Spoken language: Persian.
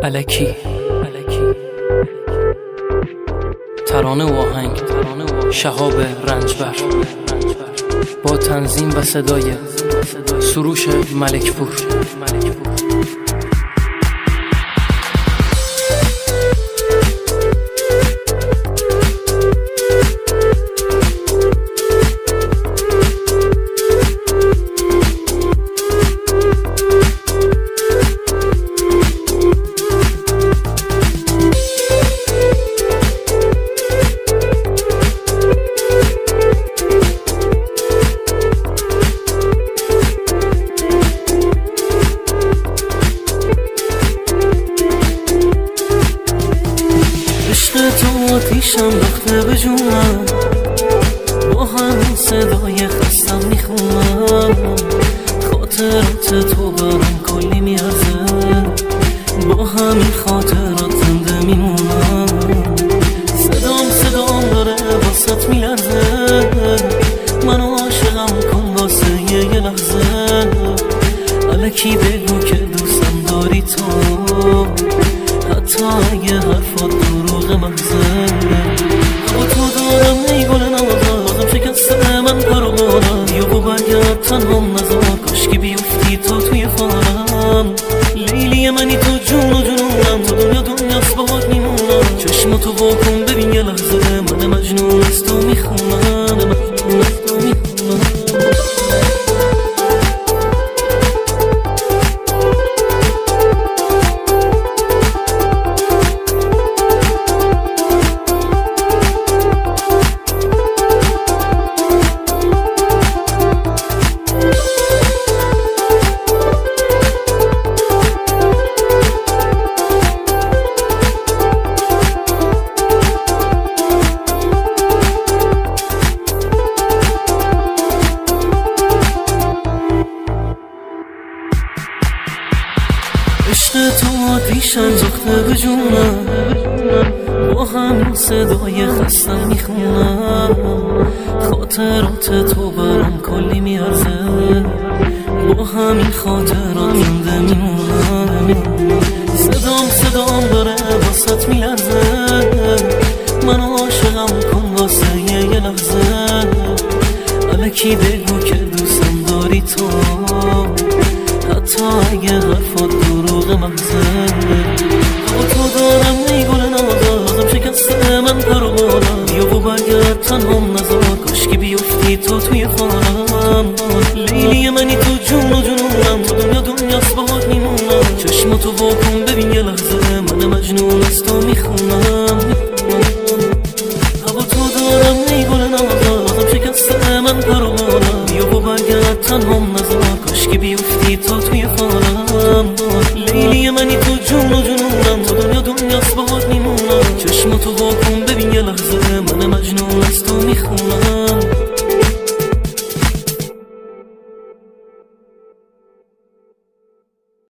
الکی ترانه و آهنگ شهاب رنجبر با تنظیم و صدای سروش ملکپور. تو آتیشم رفته به جونم، با همین صدای خستم میخونم. خاطرات تو برام کلی میارزه، با همین خاطرات زنده میمونم. صدام داره واسط میلرزه، منو عاشقم کن واسه یه لحظه. الکی بگو که دوستم داری تو، حتی اگه حرفات دروغ مغزه. با تو دارم ای گل نوازم، شکسته من پروانم. بیا و برگرد تنهام نذار، کاشکی بیفتی تو توی خانم. لیلی منی تو جون و جنونم، تو دنیاست باهات میمونم. چشماتو واکن ببین یه لحظه، من مجنون از تو میخونم. عشق تو آتیشم زخته به جونم، با همین صدای خستم میخونم. خاطرات تو برام کلی میارزه، با همین خاطرات زنده میمونم. صدام داره واسط میلرزه، منو عاشقم کن واسه یه لحظه. الکی بگو که دوستم داری تو، حتی اگه حرفات دروغ مغزه. با تو دارم ای گل نوازم، شکسته من پروانم. بیا و برگرد تنهام نذار، کاشکی بیفتی تو توی خانم. لیلی منی تو جون و جنونم، تو دنیاست باهات میمونم. چشماتو واکن ببین یه لحظه، من مجنون از تو میخونم. با تو دارم ای گل نوازم، شکسته من پروانم. بیا و برگرد تنهام نذار، کاشکی بیفتی تو